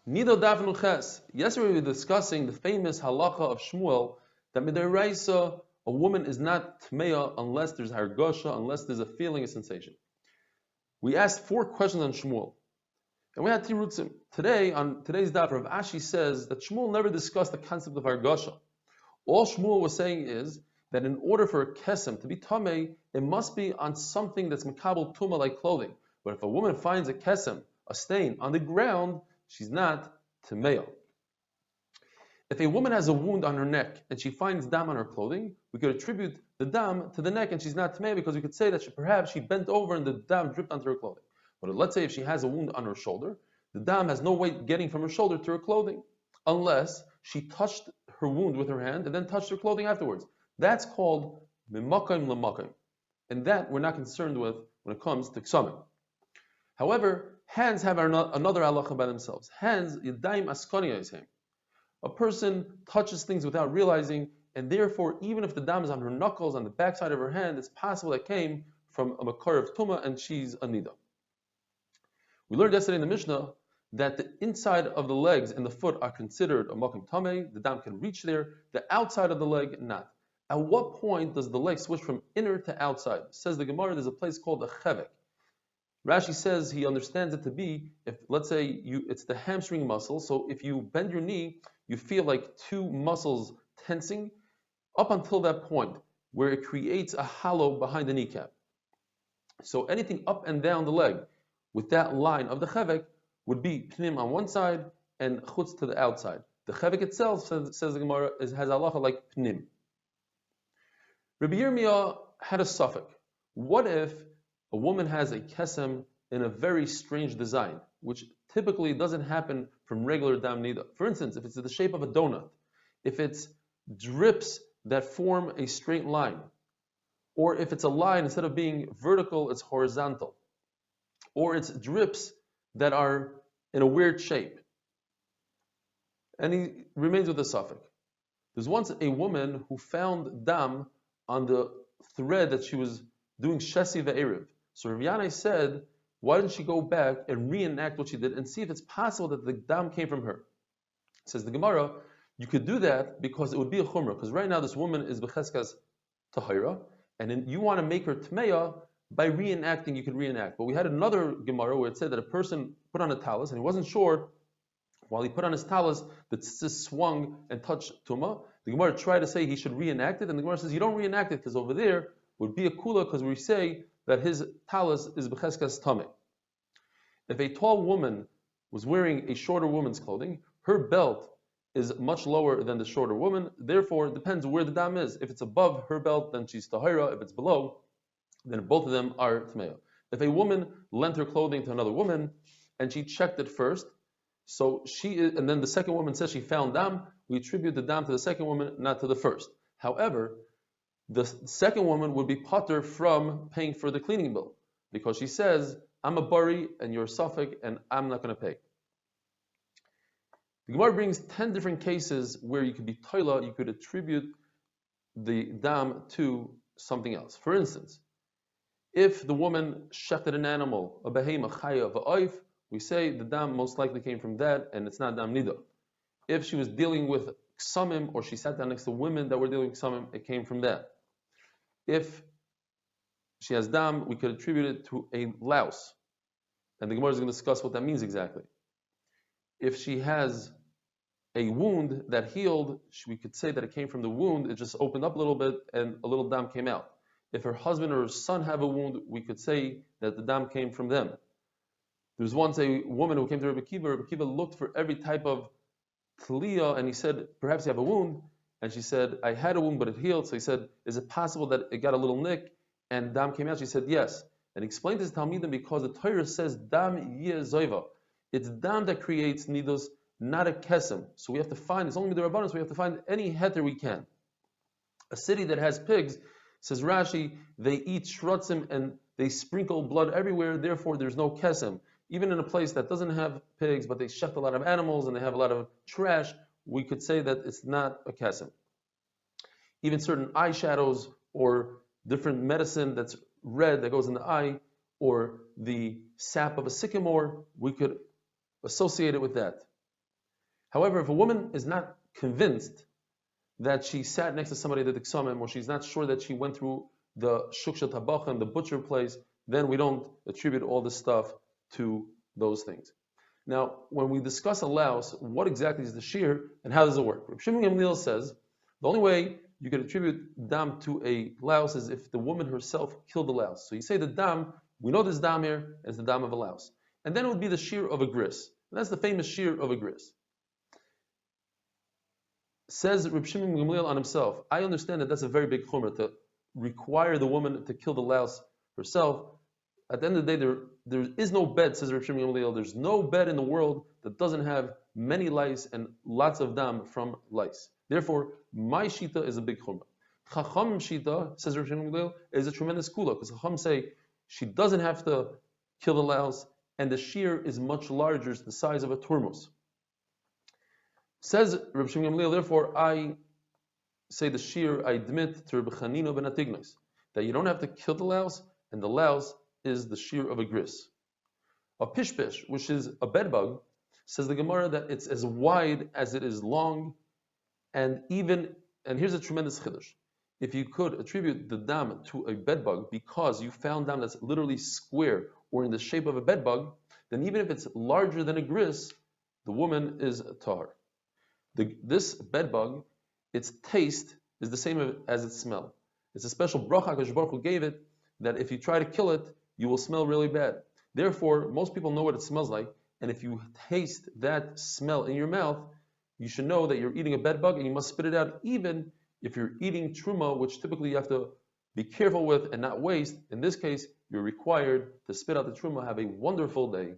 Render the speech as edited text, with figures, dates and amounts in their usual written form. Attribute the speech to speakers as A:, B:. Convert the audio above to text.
A: Niddah Daf Nuches. Yesterday we were discussing the famous halacha of Shmuel that midiraisa a woman is not tmeya unless there's hargasha, unless there's a feeling, a sensation. We asked 4 questions on Shmuel, and we had tirutzim. Today, on today's daf, Rav Ashi says that Shmuel never discussed the concept of hargasha. All Shmuel was saying is that in order for a kesem to be tamei, it must be on something that's makabel tuma like clothing. But if a woman finds a kesem, a stain, on the ground, she's not tameya. If a woman has a wound on her neck and she finds dam on her clothing, we could attribute the dam to the neck and she's not tameya because we could say that perhaps she bent over and the dam dripped onto her clothing. But let's say if she has a wound on her shoulder, the dam has no way getting from her shoulder to her clothing unless she touched her wound with her hand and then touched her clothing afterwards. That's called mimakayim lemakayim, and that we're not concerned with when it comes to ksamim. However, hands have another halacha by themselves. Hands, yadayim askaniyah. A person touches things without realizing, and therefore, even if the dam is on her knuckles, on the backside of her hand, it's possible that came from a makar of tuma, and she's a niddah. We learned yesterday in the Mishnah that the inside of the legs and the foot are considered a makom tamei. The dam can reach there. The outside of the leg, not. At what point does the leg switch from inner to outside? Says the Gemara, there's a place called a chevek. Rashi says he understands it to be, if let's say it's the hamstring muscle, so if you bend your knee, you feel like 2 muscles tensing up until that point where it creates a hollow behind the kneecap. So anything up and down the leg with that line of the chevek would be pnim on one side and chutz to the outside. The chevek itself, says the Gemara, has halacha like pnim. Rabbi Yirmiyah had a suffix. What if a woman has a kesem in a very strange design, which typically doesn't happen from regular dam niddah? For instance, if it's in the shape of a donut, if it's drips that form a straight line, or if it's a line, instead of being vertical, it's horizontal, or it's drips that are in a weird shape. And he remains with the suffix. There's once a woman who found dam on the thread that she was doing shesi ve'erev. So Rav Yanai said, why didn't she go back and reenact what she did and see if it's possible that the dam came from her? Says the Gemara, you could do that because it would be a chumrah, because right now this woman is b'cheskas tahira, and then you want to make her tmeya by reenacting, you could reenact. But we had another Gemara where it said that a person put on a talus and he wasn't sure, while he put on his talus, the tzitzis swung and touched tuma. The Gemara tried to say he should reenact it, and the Gemara says you don't reenact it because over there would be a kula, because we say that his talus is b'cheskas tameh. If a tall woman was wearing a shorter woman's clothing, her belt is much lower than the shorter woman. Therefore, it depends where the dam is. If it's above her belt, then she's tahira. If it's below, then both of them are tmeya. If a woman lent her clothing to another woman and she checked it first, so and then the second woman says she found dam, we attribute the dam to the second woman, not to the first. However, the second woman would be patur from paying for the cleaning bill, because she says, I'm a bari and you're a suffix and I'm not going to pay. The Gemara brings 10 different cases where you could be toila, you could attribute the dam to something else. For instance, if the woman shechted an animal, a behema, chaya, va'oif, we say the dam most likely came from that and it's not dam niddah. If she was dealing with ksamim, or she sat down next to women that were dealing with ksamim, it came from that. If she has dam, we could attribute it to a louse. And the Gemara is going to discuss what that means exactly. If she has a wound that healed, we could say that it came from the wound, it just opened up a little bit and a little dam came out. If her husband or her son have a wound, we could say that the dam came from them. There was once a woman who came to Rabbi Kiva. Rabbi Kiva looked for every type of tliya, and he said, perhaps you have a wound. And she said, I had a wound, but it healed. So he said, is it possible that it got a little nick and dam came out? She said, yes. And he explained this to Talmidim because the Torah says, dam yeh zoiva. It's dam that creates nidos, not a kesem. So we have to find, it's only the Rabbanos, we have to find any heter we can. A city that has pigs, says Rashi, they eat shrotzim and they sprinkle blood everywhere, therefore there's no kesem. Even in a place that doesn't have pigs, but they shecht a lot of animals and they have a lot of trash, we could say that it's not a kesem. Even certain eyeshadows or different medicine that's red that goes in the eye, or the sap of a sycamore, we could associate it with that. However, if a woman is not convinced that she sat next to somebody that iksamim, or she's not sure that she went through the shuksha tabachim, the butcher place, then we don't attribute all this stuff to those things. Now, when we discuss a louse, what exactly is the shear and how does it work? Reb Shimon Gamliel says the only way you can attribute dam to a louse is if the woman herself killed the louse. So you say the dam, we know this dam here is the dam of a louse. And then it would be the shear of a gris. And that's the famous shear of a gris. Says Reb Shimon Gamliel on himself, I understand that that's a very big chumrah to require the woman to kill the louse herself. At the end of the day, there is no bed, says Reb Shimon Gamliel, there's no bed in the world that doesn't have many lice and lots of dam from lice. Therefore, my shita is a big chumrah. Chacham shita, says Reb Shimon Gamliel, is a tremendous kula, because Chacham say she doesn't have to kill the louse, and the shear is much larger, it's the size of a turmus. Says Reb Shimon Gamliel, therefore I say the shear, I admit to Reb Chanina ben Atignos, that you don't have to kill the louse, and the louse is the shear of a gris. A pishpish, which is a bedbug, says the Gemara that it's as wide as it is long, and here's a tremendous chiddush. If you could attribute the dam to a bedbug because you found dam that's literally square or in the shape of a bedbug, then even if it's larger than a gris, the woman is tahar. This bedbug, its taste is the same as its smell. It's a special bracha HaKadosh Baruch Hu gave it that if you try to kill it, you will smell really bad. Therefore, most people know what it smells like, and if you taste that smell in your mouth, you should know that you're eating a bedbug and you must spit it out, even if you're eating truma, which typically you have to be careful with and not waste. In this case, you're required to spit out the truma. Have a wonderful day.